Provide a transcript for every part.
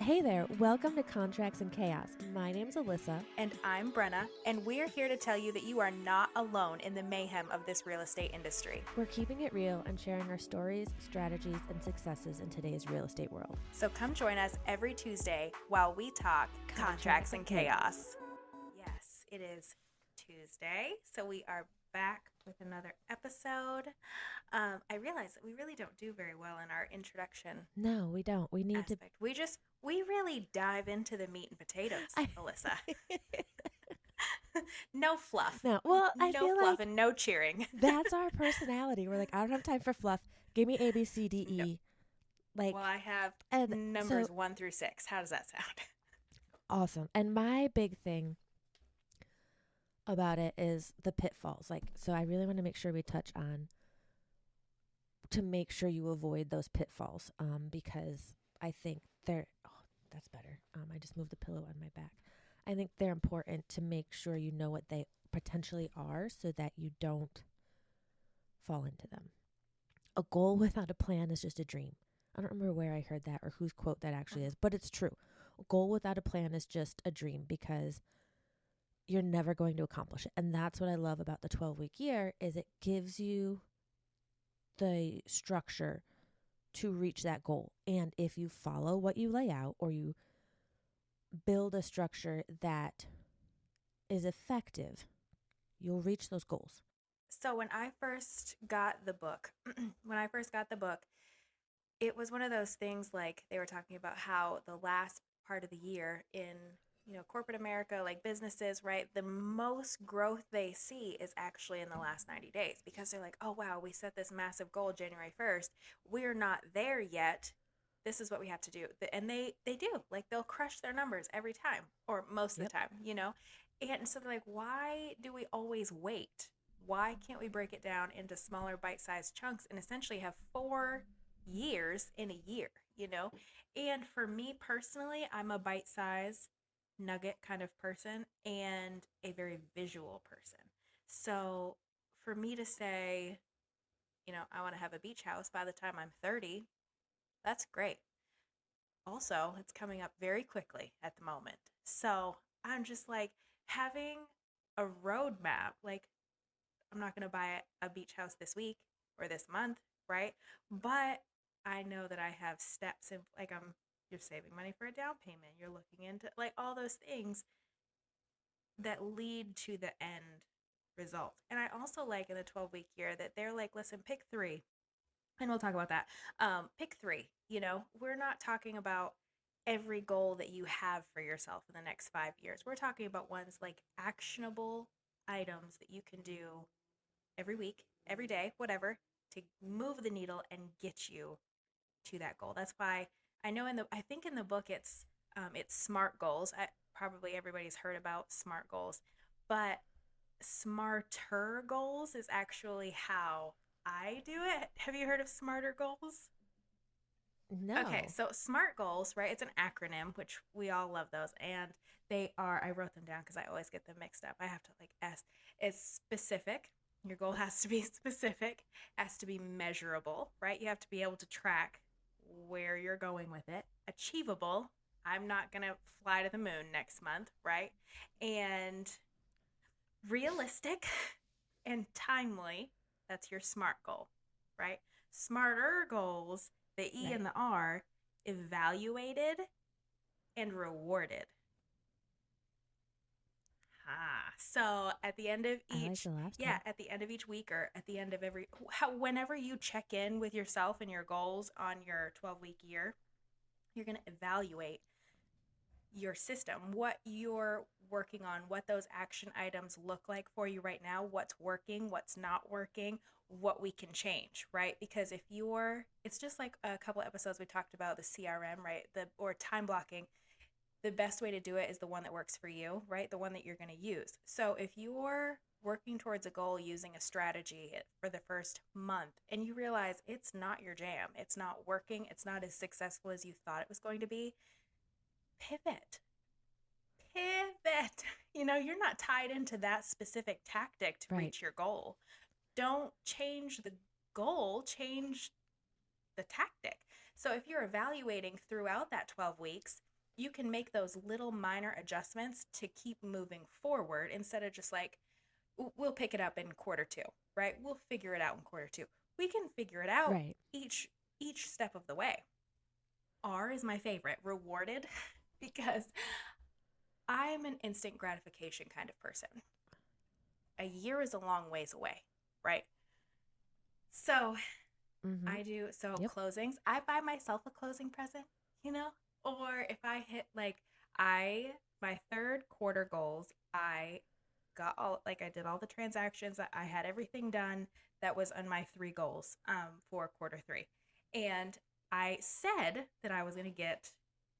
Hey there, welcome to Contracts and Chaos. My name's Alyssa. And I'm Brenna, and we're here to tell you that you are not alone in the mayhem of this real estate industry. We're keeping it real and sharing our stories, strategies, and successes in today's real estate world. So come join us every Tuesday while we talk Contracts and Chaos. Yes, it is Tuesday, so we are back with another episode. I realize that we really don't do very well in our introduction. No, we don't. We need aspect. We really dive into the meat and potatoes, Alyssa. No fluff. No, well, I no feel fluff like and no cheering. That's our personality. We're like, I don't have time for fluff. Give me A, B, C, D, E. No. Like, well, I have numbers 1 through 6. How does that sound? Awesome. And my big thing about it is the pitfalls. So I really want to make sure we touch on to make sure you avoid those pitfalls, because I think that's better. I just moved the pillow on my back. I think they're important to make sure you know what they potentially are so that you don't fall into them. A goal without a plan is just a dream. I don't remember where I heard that or whose quote that actually is, but it's true. A goal without a plan is just a dream because you're never going to accomplish it. And that's what I love about the 12-week year is it gives you the structure to reach that goal. And if you follow what you lay out or you build a structure that is effective, you'll reach those goals. So when I first got the book, it was one of those things like they were talking about how the last part of the year in corporate America, like businesses, right? The most growth they see is actually in the last 90 days because they're like, oh, wow, we set this massive goal January 1st. We're not there yet. This is what we have to do. And they do. Like they'll crush their numbers every time or most of the time, And so they're like, why do we always wait? Why can't we break it down into smaller bite-sized chunks and essentially have 4 years in a year, And for me personally, I'm a bite-sized nugget kind of person and a very visual person. So for me to say, I want to have a beach house by the time I'm 30, that's great. Also, it's coming up very quickly at the moment. So I'm just like having a roadmap. Like, I'm not going to buy a beach house this week or this month, right? But I know that I have steps in, like you're saving money for a down payment. You're looking into like all those things that lead to the end result. And I also like in the 12-week year that they're like, listen, pick 3. And we'll talk about that. Pick 3. We're not talking about every goal that you have for yourself in the next 5 years. We're talking about ones like actionable items that you can do every week, every day, whatever, to move the needle and get you to that goal. That's why I know I think in the book it's SMART goals. Probably everybody's heard about SMART goals, but smarter goals is actually how I do it. Have you heard of smarter goals? No. Okay, so SMART goals, right? It's an acronym, which we all love those. And I wrote them down because I always get them mixed up. I have to it's specific. Your goal has to be specific, has to be measurable, right? You have to be able to track where you're going with it. Achievable. I'm not going to fly to the moon next month, right? And realistic and timely. That's your SMART goal, right? Smarter goals, the E and the R, evaluated and rewarded. So at the end of each, at the end of each week or at the end of whenever you check in with yourself and your goals on your 12-week year, you're going to evaluate your system, what you're working on, what those action items look like for you right now, what's working, what's not working, what we can change, right? Because it's just like a couple episodes we talked about the CRM, right? Or time blocking. The best way to do it is the one that works for you, right? The one that you're going to use. So if you're working towards a goal using a strategy for the first month and you realize it's not your jam, it's not working, it's not as successful as you thought it was going to be, pivot. You're not tied into that specific tactic to reach your goal. Don't change the goal, change the tactic. So if you're evaluating throughout that 12 weeks, you can make those little minor adjustments to keep moving forward instead of just like, we'll pick it up in quarter two, right? We'll figure it out in quarter two. We can figure it out Right. each step of the way. R is my favorite, rewarded, because I'm an instant gratification kind of person. A year is a long ways away, right? So Mm-hmm. I do so Yep. closings. I buy myself a closing present, you know? Or if I hit like I my third quarter goals, I got all like I did all the transactions. I had everything done that was on my three goals for quarter three. And I said that I was gonna get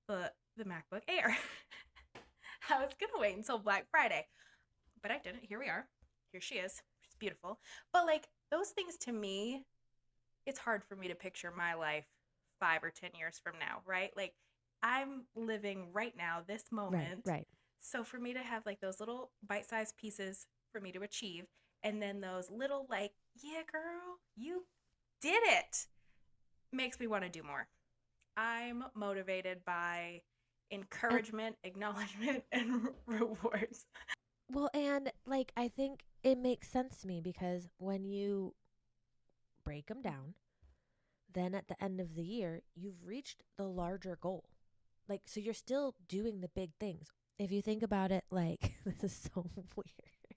the MacBook Air. I was gonna wait until Black Friday, but I didn't. Here we are. Here she is. She's beautiful. But like those things to me, it's hard for me to picture my life 5 or 10 years from now, right? Like I'm living right now, this Right. moment. Right. So for me to have like those little bite-sized pieces for me to achieve, and then those little like, yeah, girl, you did it, makes me want to do more. I'm motivated by And encouragement, acknowledgement, and rewards. well, and like I think it makes sense to me because when you break them down, then at the end of the year, you've reached the larger goal. Like, so you're still doing the big things. If you think about it, like, this is so weird,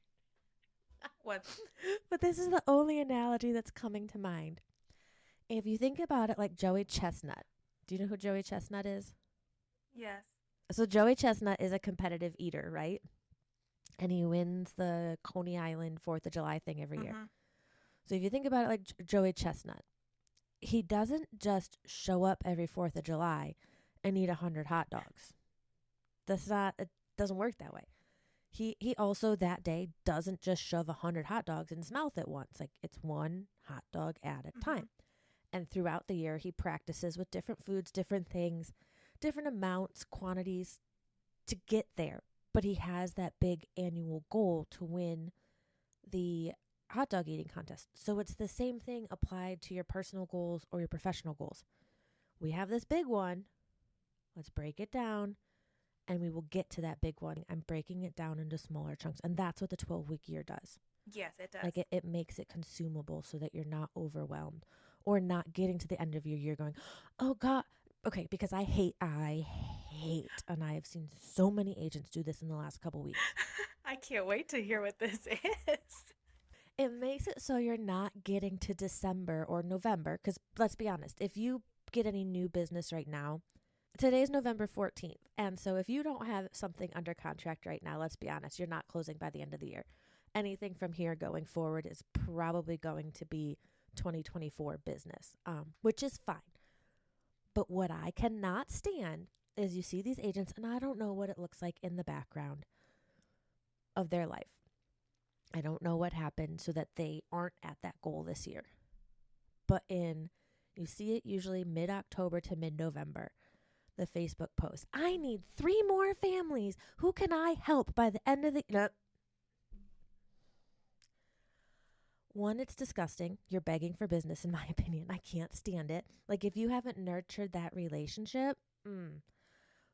What? but this is the only analogy that's coming to mind. If you think about it like Joey Chestnut, do you know who Joey Chestnut is? Yes. So, Joey Chestnut is a competitive eater, right? And he wins the Coney Island 4th of July thing every year. Mm-hmm. So, if you think about it like Joey Chestnut, he doesn't just show up every 4th of July and eat 100 hot dogs. That's not, it doesn't work that way. He also that day doesn't just shove 100 hot dogs in his mouth at once. Like it's one hot dog at a Mm-hmm. time. And throughout the year, he practices with different foods, different things, different amounts, quantities to get there. But he has that big annual goal to win the hot dog eating contest. So it's the same thing applied to your personal goals or your professional goals. We have this big one. Let's break it down and we will get to that big one. I'm breaking it down into smaller chunks. And that's what the 12-week year does. Yes, it does. Like it makes it consumable so that you're not overwhelmed or not getting to the end of your year going, oh God. Okay, because I hate, and I have seen so many agents do this in the last couple weeks. I can't wait to hear what this is. It makes it so you're not getting to December or November. Because let's be honest, if you get any new business right now, today's November 14th. And so if you don't have something under contract right now, let's be honest, you're not closing by the end of the year. Anything from here going forward is probably going to be 2024 business, which is fine. But what I cannot stand is you see these agents, and I don't know what it looks like in the background of their life. I don't know what happened so that they aren't at that goal this year. But you see it usually mid October to mid November, the Facebook post. I need 3 more families. Who can I help by the end of the no. One, it's disgusting. You're begging for business, in my opinion. I can't stand it. Like, if you haven't nurtured that relationship,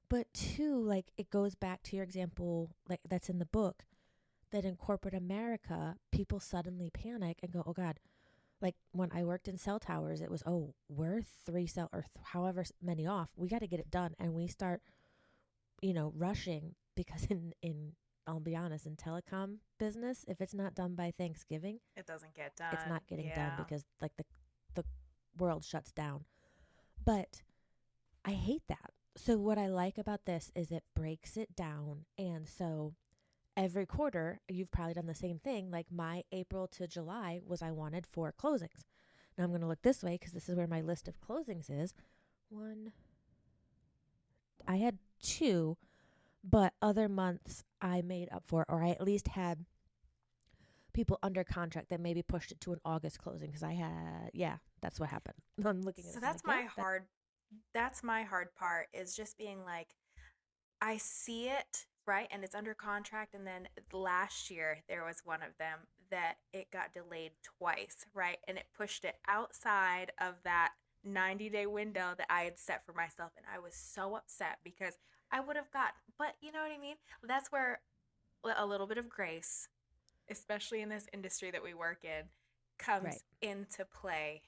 But two, like, it goes back to your example, like, that's in the book, that in corporate America, people suddenly panic and go, oh God, like when I worked in cell towers, it was, oh, we're 3 cell or however many off. We got to get it done. And we start, rushing because I'll be honest, in telecom business, if it's not done by Thanksgiving, It doesn't get it's done. not getting done Yeah. because like the world shuts down. But I hate that. So what I like about this is it breaks it down. And so every quarter, you've probably done the same thing. Like my April to July was I wanted 4 closings. Now I'm going to look this way because this is where my list of closings is. One, I had 2, but other months I made up for, or I at least had people under contract that maybe pushed it to an August closing because that's what happened. I'm looking at So this. I'm like, yep, that's my hard part is just being like, I see it, right? And it's under contract. And then last year, there was one of them that it got delayed twice, right? And it pushed it outside of that 90-day window that I had set for myself. And I was so upset because I would have gotten, but you know what I mean? That's where a little bit of grace, especially in this industry that we work in, Right. comes into play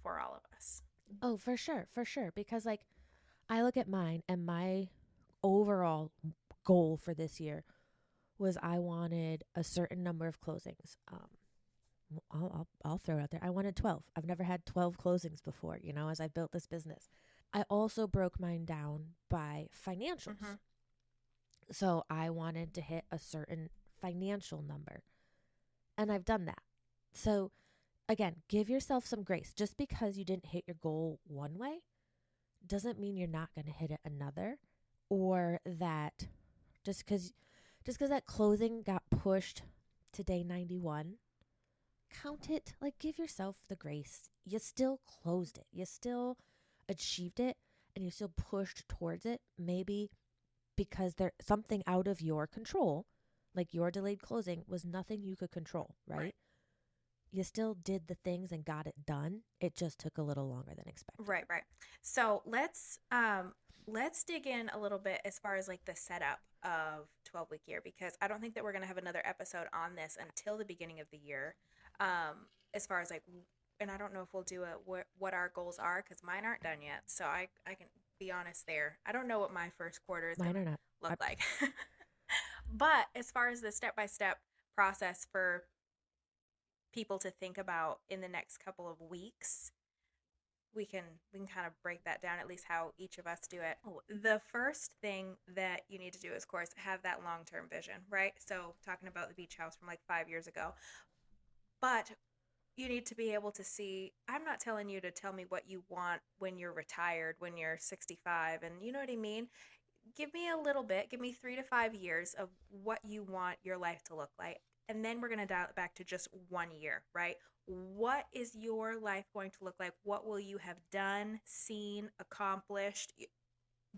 for all of us. Oh, for sure. For sure. Because, like, I look at mine and my overall goal for this year was I wanted a certain number of closings. I'll throw it out there. I wanted 12. I've never had 12 closings before, as I built this business. I also broke mine down by financials. Mm-hmm. So I wanted to hit a certain financial number, and I've done that. So again, give yourself some grace. Just because you didn't hit your goal one way doesn't mean you're not going to hit it another, or that just because that closing got pushed to day 91, count it, like, give yourself the grace. You still closed it. You still achieved it, and you still pushed towards it. Maybe because there's something out of your control, like your delayed closing was nothing you could control, right? Right. You still did the things and got it done. It just took a little longer than expected. Right, right. So let's dig in a little bit as far as like the setup of 12-week year, because I don't think that we're going to have another episode on this until the beginning of the year. As far as like, and I don't know if we'll do it what our goals are, because mine aren't done yet. So I can be honest there. I don't know what my first quarter is going Mine to are not. look like. But as far as the step-by-step process for people to think about in the next couple of weeks, we can kind of break that down, at least how each of us do it. The first thing that you need to do is, of course, have that long-term vision, right? So talking about the beach house from like 5 years ago, but you need to be able to see. I'm not telling you to tell me what you want when you're retired, when you're 65, and you know what I mean. Give me a little bit, give me 3 to 5 years of what you want your life to look like. And then we're going to dial it back to just 1 year, right? What is your life going to look like? What will you have done, seen, accomplished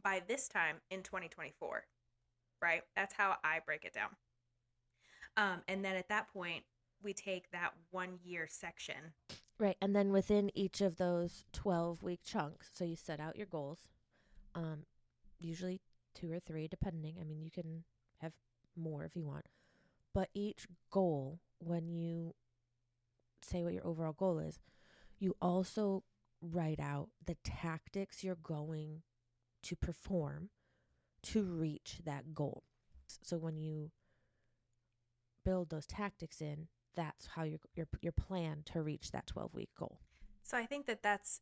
by this time in 2024, right? That's how I break it down. And then at that point, we take that 1 year section. Right. And then within each of those 12-week chunks, so you set out your goals, um, usually two or three, depending. I mean, you can have more if you want. But each goal, when you say what your overall goal is, you also write out the tactics you're going to perform to reach that goal. So when you build those tactics in, that's how your plan to reach that 12-week goal. So I think that that's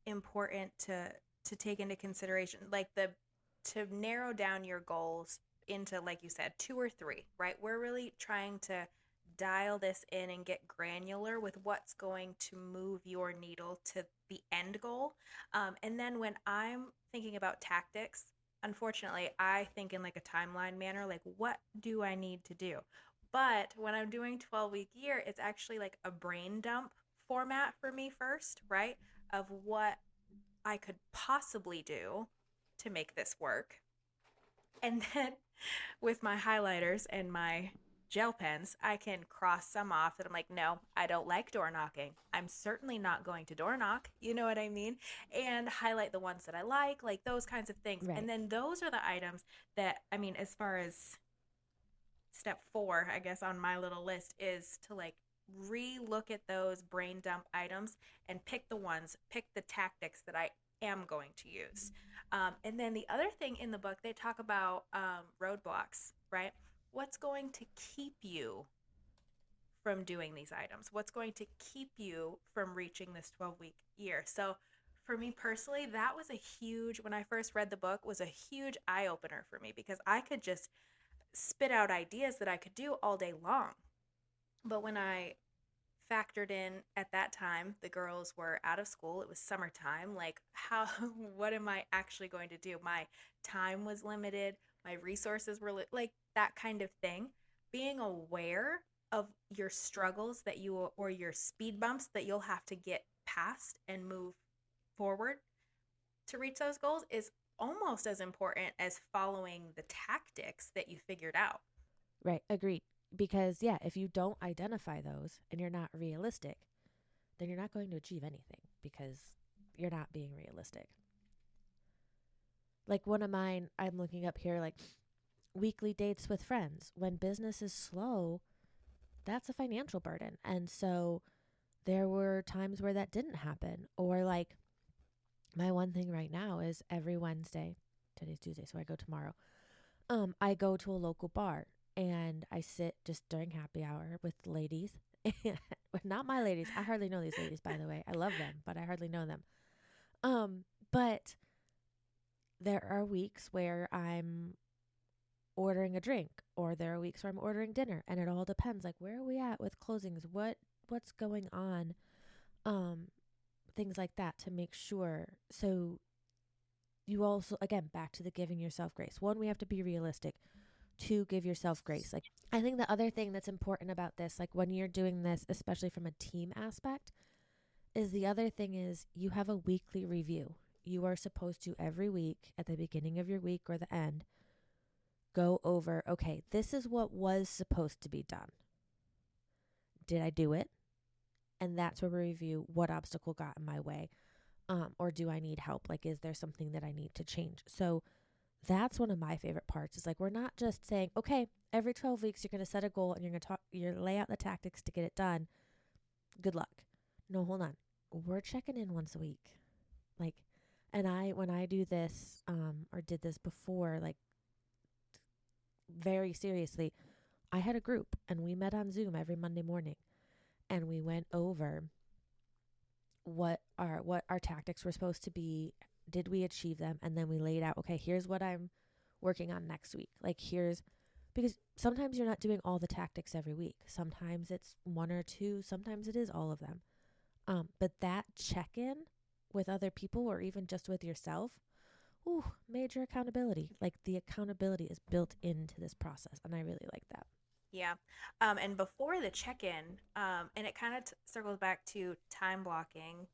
important to take into consideration, like the to narrow down your goals into, like you said, two or three, right? We're really trying to dial this in and get granular with what's going to move your needle to the end goal. And then when I'm thinking about tactics, unfortunately, I think in like a timeline manner, like what do I need to do? But when I'm doing 12-week year, it's actually like a brain dump format for me first, right? Of what I could possibly do to make this work. And then with my highlighters and my gel pens, I can cross some off that I'm like, no, I don't like door knocking. I'm certainly not going to door knock. You know what I mean? And highlight the ones that I like those kinds of things. Right. And then those are the items that, I mean, as far as step 4, I guess, on my little list is to like re-look at those brain dump items and pick the tactics that I am going to use. And then the other thing in the book, they talk about roadblocks, right? What's going to keep you from doing these items? What's going to keep you from reaching this 12-week year? So for me personally, that was a huge, when I first read the book, was a huge eye opener for me, because I could just spit out ideas that I could do all day long. But when I factored in at that time, the girls were out of school, it was summertime, like how what am I actually going to do? My time was limited, my resources were like that kind of thing. Being aware of your struggles that you or your speed bumps that you'll have to get past and move forward to reach those goals is almost as important as following the tactics that you figured out. Right. Agreed. Because, yeah, if you don't identify those and you're not realistic, then you're not going to achieve anything, because you're not being realistic. Like one of mine, I'm looking up here, like weekly dates with friends. When business is slow, that's a financial burden. And so there were times where that didn't happen. Or like my one thing right now is every Wednesday, today's Tuesday, so I go tomorrow. I go to a local bar and I sit just during happy hour with ladies. Not my ladies. I hardly know these ladies, by the way. I love them, but I hardly know them. But there are weeks where I'm ordering a drink, or there are weeks where I'm ordering dinner, and it all depends. Like, where are we at with closings? What's going on? Um, Things like that to make sure. So you also, again, back to the giving yourself grace. One, we have to be realistic. Two, give yourself grace. Like, I think the other thing that's important about this, like when you're doing this, especially from a team aspect, is the other thing is you have a weekly review. You are supposed to every week at the beginning of your week or the end go over, okay, this is what was supposed to be done. Did I do it? And that's where we review what obstacle got in my way. Or do I need help? Like, is there something that I need to change? So that's one of my favorite parts is like, we're not just saying, okay, every 12 weeks, you're going to set a goal and you're lay out the tactics to get it done. Good luck. No, hold on. We're checking in once a week. Like, and when I do this, or did this before, like very seriously, I had a group and we met on Zoom every Monday morning and we went over what our tactics were supposed to be. Did we achieve them? And then we laid out, okay, here's what I'm working on next week. Like because sometimes you're not doing all the tactics every week. Sometimes it's one or two. Sometimes it is all of them. But that check-in with other people or even just with yourself, major accountability. Like the accountability is built into this process. And I really like that. Yeah. And before the check-in, and it kind of circles back to time blocking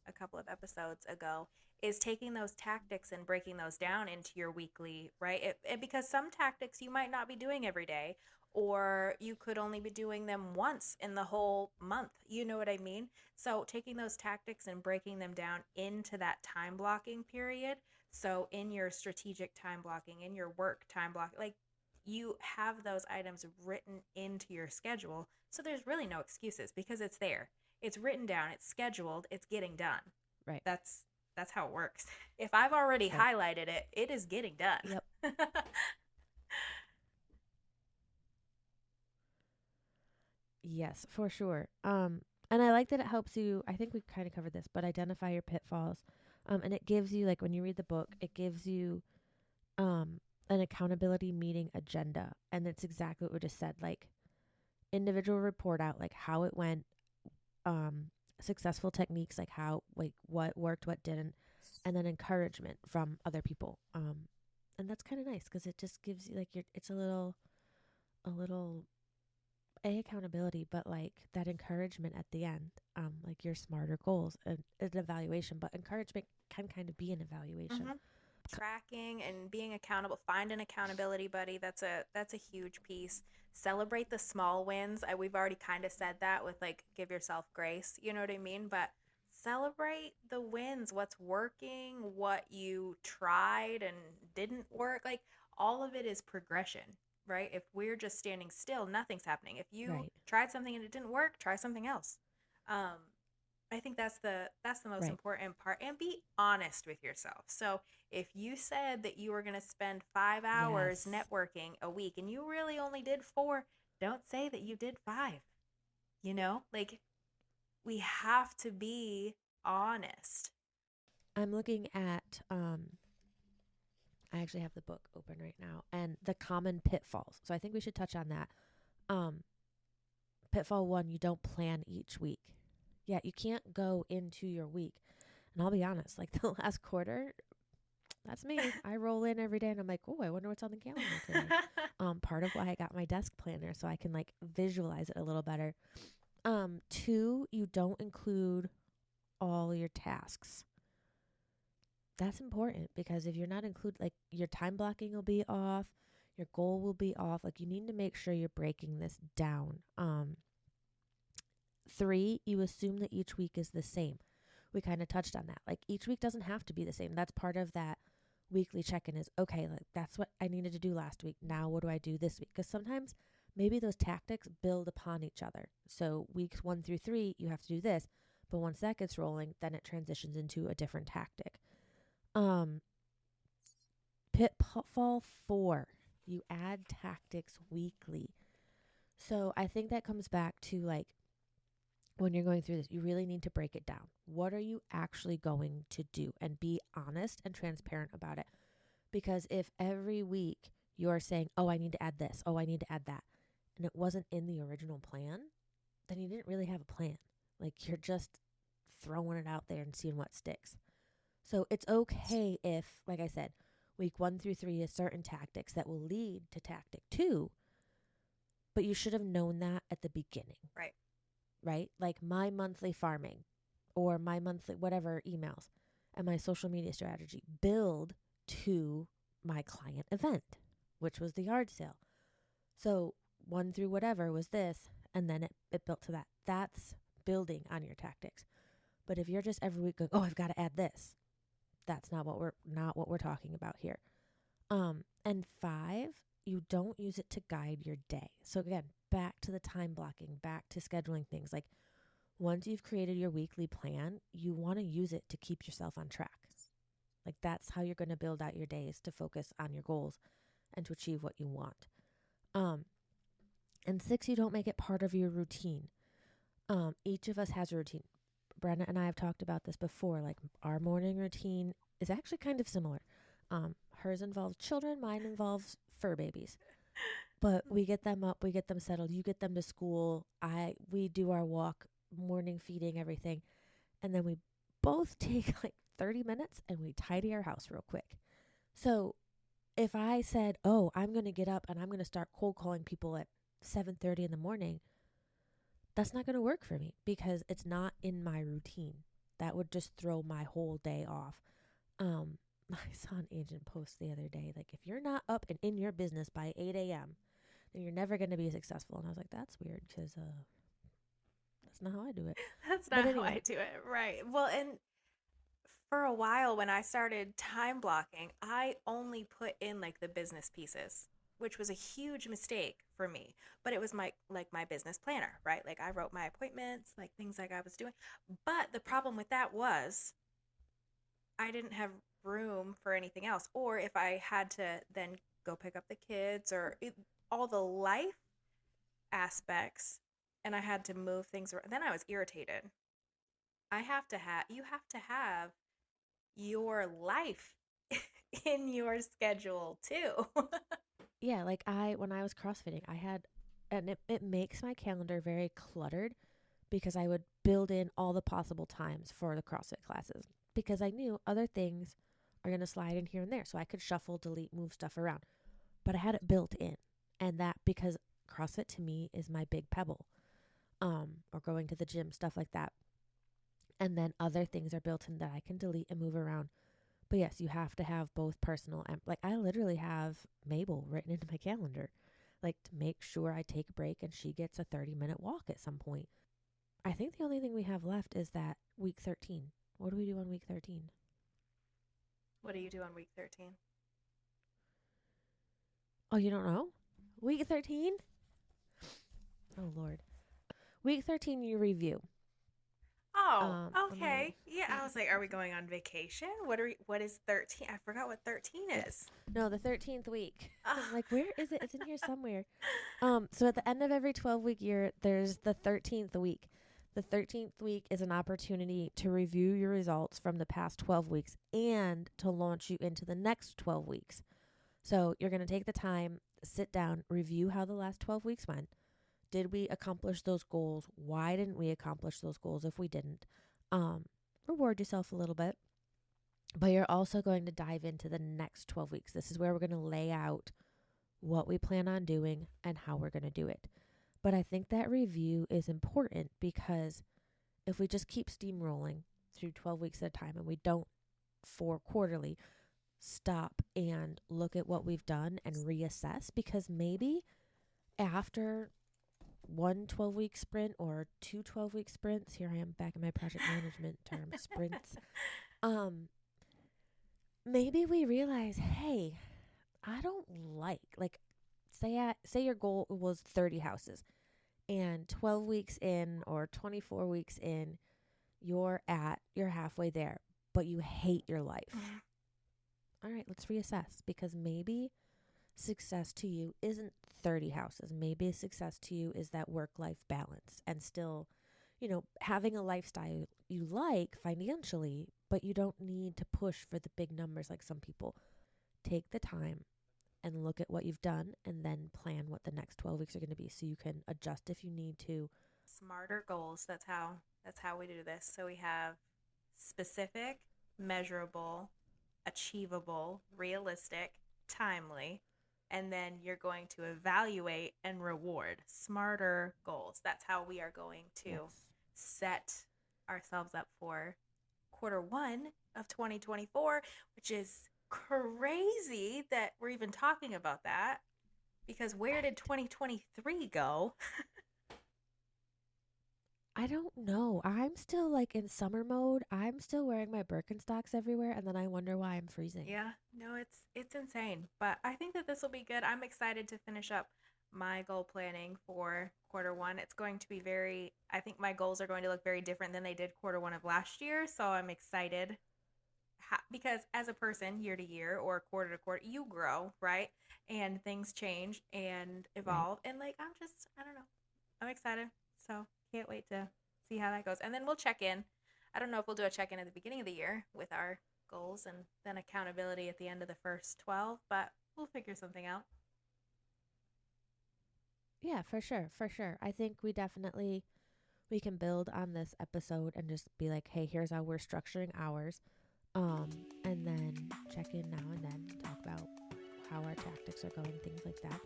a couple of episodes ago, is taking those tactics and breaking those down into your weekly, right? Because some tactics you might not be doing every day, or you could only be doing them once in the whole month. You know what I mean? So taking those tactics and breaking them down into that time blocking period. So in your strategic time blocking, in your work time blocking, like you have those items written into your schedule. So there's really no excuses because it's there. It's written down, it's scheduled, it's getting done. Right. That's how it works. If I've already Right. highlighted it, it is getting done. Yep. Yes, for sure. And I like that it helps you. I think we kind of covered this, but identify your pitfalls. And it gives you, like when you read the book, it gives you an accountability meeting agenda. And it's exactly what we just said. Like individual report out like how it went, successful techniques, like how, like what worked, what didn't, and then encouragement from other people. And that's kind of nice because it just gives you like it's a little accountability, but like that encouragement at the end, like your smarter goals, an evaluation, but encouragement can kind of be an evaluation. Mm-hmm. Tracking and being accountable, find an accountability buddy. That's a huge piece. Celebrate the small wins. We've already kind of said that with like give yourself grace, you know what I mean? But celebrate the wins, what's working, what you tried and didn't work. Like all of it is progression, right? If we're just standing still, nothing's happening. If you Right. tried something and it didn't work, try something else. um I think that's the most Right. important part, and be honest with yourself. So if you said that you were going to spend 5 hours Yes. networking a week and you really only did 4, don't say that you did 5. Like we have to be honest. I'm looking at I actually have the book open right now and the common pitfalls. So I think we should touch on that. Um Pitfall 1, you don't plan each week. Yeah, you can't go into your week. And I'll be honest, like the last quarter, that's me. I roll in every day and I'm like, oh, I wonder what's on the calendar today. Part of why I got my desk planner so I can like visualize it a little better. 2, you don't include all your tasks. That's important because if you're not like your time blocking will be off, your goal will be off. Like you need to make sure you're breaking this down. 3, you assume that each week is the same, we kind of touched on that. Like each week doesn't have to be the same. That's part of that weekly check-in is okay, like that's what I needed to do last week. Now what do I do this week? Because sometimes maybe those tactics build upon each other. So weeks 1 through 3, you have to do this. But once that gets rolling, then it transitions into a different tactic. Um, Pitfall 4, you add tactics weekly. So I think that comes back to like when you're going through this, you really need to break it down. What are you actually going to do? And be honest and transparent about it. Because if every week you're saying, oh, I need to add this, oh, I need to add that, and it wasn't in the original plan, then you didn't really have a plan. Like you're just throwing it out there and seeing what sticks. So it's okay if, like I said, week 1 through 3 is certain tactics that will lead to tactic 2, but you should have known that at the beginning. Right. Right? Like my monthly farming or my monthly whatever emails and my social media strategy build to my client event, which was the yard sale. So 1 through whatever was this, and then it built to that. That's building on your tactics. But if you're just every week going, oh, I've got to add this, that's not what we're talking about here. And 5, you don't use it to guide your day. So again, back to the time blocking, back to scheduling things. Like once you've created your weekly plan, you want to use it to keep yourself on track. Like that's how you're going to build out your days to focus on your goals and to achieve what you want. And 6, you don't make it part of your routine. Each of us has a routine. Brenna and I have talked about this before. Like our morning routine is actually kind of similar. Hers involves children, mine involves fur babies. But we get them up, we get them settled, you get them to school. We do our walk, morning feeding, everything. And then we both take like 30 minutes and we tidy our house real quick. So if I said, oh, I'm going to get up and I'm going to start cold calling people at 7:30 in the morning, that's not going to work for me because it's not in my routine. That would just throw my whole day off. I saw an agent post the other day, like if you're not up and in your business by 8 a.m., then you're never going to be successful. And I was like, that's weird because that's not how I do it. That's But not how anyway, I do it. Right. Well, and for a while when I started time blocking, I only put in like the business pieces, which was a huge mistake for me. But it was my business planner, right? Like I wrote my appointments, like things like I was doing. But the problem with that was I didn't have room for anything else. Or if I had to then go pick up the kids all the life aspects and I had to move things around, then I was irritated. You have to have your life in your schedule too. yeah, like when I was CrossFitting, I had, and it makes my calendar very cluttered because I would build in all the possible times for the CrossFit classes because I knew other things are going to slide in here and there. So I could shuffle, delete, move stuff around. But I had it built in. And that because CrossFit to me is my big pebble, or going to the gym, stuff like that. And then other things are built in that I can delete and move around. But yes, you have to have both personal and like I literally have Mabel written into my calendar, like to make sure I take a break and she gets a 30-minute walk at some point. I think the only thing we have left is that week 13. What do we do on week 13? What do you do on week 13? Oh, you don't know? Week 13? Oh, Lord. Week 13, you review. Oh, Let me. okay. Yeah, I was like, are we going on vacation? What is 13? I forgot what 13 is. No, the 13th week. Ah. I'm like, where is it? It's in here somewhere. So at the end of every 12-week year, there's the 13th week. The 13th week is an opportunity to review your results from the past 12 weeks and to launch you into the next 12 weeks. So you're going to take the time, sit down, review how the last 12 weeks went. Did we accomplish those goals? Why didn't we accomplish those goals if we didn't? Reward yourself a little bit. But you're also going to dive into the next 12 weeks. This is where we're going to lay out what we plan on doing and how we're going to do it. But I think that review is important because if we just keep steamrolling through 12 weeks at a time and we don't for quarterly stop and look at what we've done and reassess, because maybe after one 12-week sprint or two 12-week sprints. Here I am back in my project management term, sprints. Maybe we realize, hey, I don't like say your goal was 30 houses and 12 weeks in or 24 weeks in, you're halfway there, but you hate your life. All right, let's reassess, because maybe success to you isn't 30 houses. Maybe success to you is that work-life balance and still, having a lifestyle you like financially, but you don't need to push for the big numbers like some people. Take the time and look at what you've done and then plan what the next 12 weeks are going to be so you can adjust if you need to. Smarter goals. That's how we do this. So we have specific, measurable, achievable, realistic, timely, and then you're going to evaluate and reward. Smarter goals. That's how we are going to set ourselves up for quarter one of 2024, which is crazy that we're even talking about that, because where did 2023 go? I don't know. I'm still like in summer mode. I'm still wearing my Birkenstocks everywhere, and then I wonder why I'm freezing. Yeah, no, it's insane. But I think that this will be good. I'm excited to finish up my goal planning for quarter one. It's going to be I think my goals are going to look very different than they did quarter one of last year. So I'm excited because as a person, year to year or quarter to quarter, you grow, right? And things change and evolve. Right. And like, I don't know. I'm excited. So can't wait to see how that goes. And then we'll check in. I don't know if we'll do a check in at the beginning of the year with our goals and then accountability at the end of the first 12, but we'll figure something out. Yeah, for sure. For sure. I think we can build on this episode and just be like, hey, here's how we're structuring ours. And then check in now and then, talk about how our tactics are going, things like that.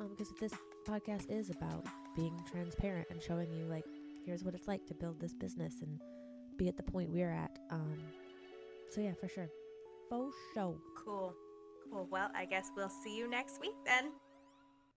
Because this podcast is about being transparent and showing you, like, here's what it's like to build this business and be at the point we're at. So yeah, for sure. Faux show. Cool. Well, I guess we'll see you next week then.